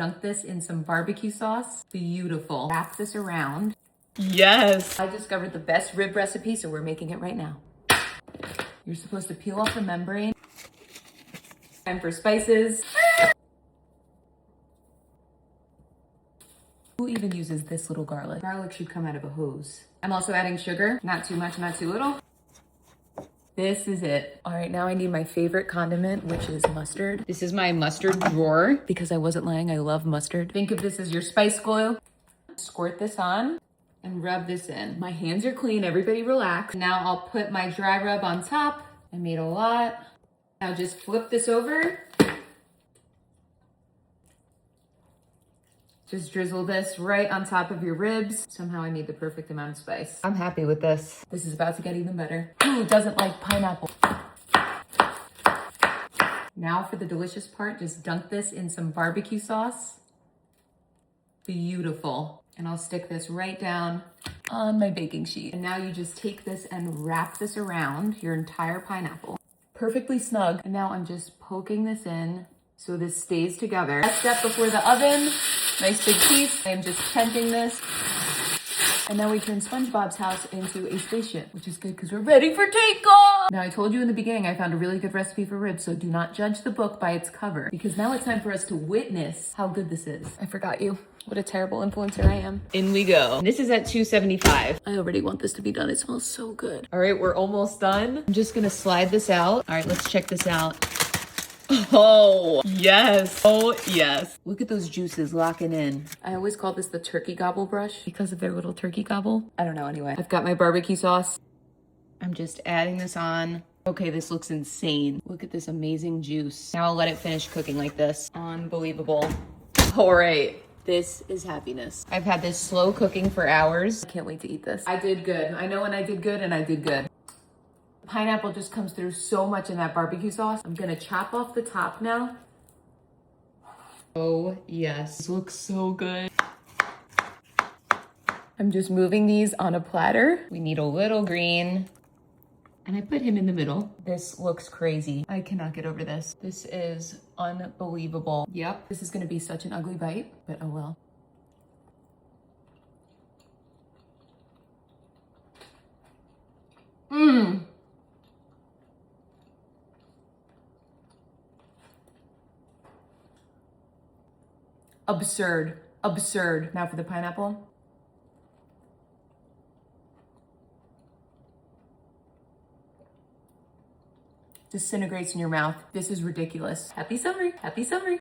Dunk this in some barbecue sauce. Beautiful. Wrap this around. Yes. I discovered the best rib recipe, so we're making it right now. You're supposed to peel off the membrane. Time for spices. Who even uses this little garlic? Garlic should come out of a hose. I'm also adding sugar. Not too much, not too little. This is it. All right, now I need my favorite condiment, which is mustard. This is my mustard drawer. Because I wasn't lying, I love mustard. Think of this as your spice glue. Squirt this on and rub this in. My hands are clean, everybody relax. Now I'll put my dry rub on top. I made a lot. Now just flip this over. Just drizzle this right on top of your ribs. Somehow I made the perfect amount of spice. I'm happy with this. This is about to get even better. Who doesn't like pineapple? Now for the delicious part, just dunk this in some barbecue sauce. Beautiful. And I'll stick this right down on my baking sheet. And now you just take this and wrap this around your entire pineapple. Perfectly snug. And now I'm just poking this in so this stays together. Last step before the oven. Nice big piece. I am just tenting this. And now we turn SpongeBob's house into a spaceship, which is good because we're ready for takeoff. Now I told you in the beginning, I found a really good recipe for ribs, so do not judge the book by its cover because now it's time for us to witness how good this is. I forgot you. What a terrible influencer I am. In we go. This is at 275. I already want this to be done. It smells so good. All right, we're almost done. I'm just gonna slide this out. All right, let's check this out. Oh, yes. Oh, yes. Look at those juices locking in. I always call this the turkey gobble brush because of their little turkey gobble. I don't know, anyway. I've got my barbecue sauce. I'm just adding this on. Okay, this looks insane. Look at this amazing juice. Now I'll let it finish cooking like this. Unbelievable. All right. This is happiness. I've had this slow cooking for hours. I can't wait to eat this. I did good. I know when I did good and I did good. Pineapple just comes through so much in that barbecue sauce. I'm gonna chop off the top now. Oh, yes. This looks so good. I'm just moving these on a platter. We need a little green. And I put him in the middle. This looks crazy. I cannot get over this. This is unbelievable. Yep, this is gonna be such an ugly bite, but oh well. Mmm. Absurd, absurd. Now for the pineapple. Disintegrates in your mouth. This is ridiculous. Happy summer, happy summer.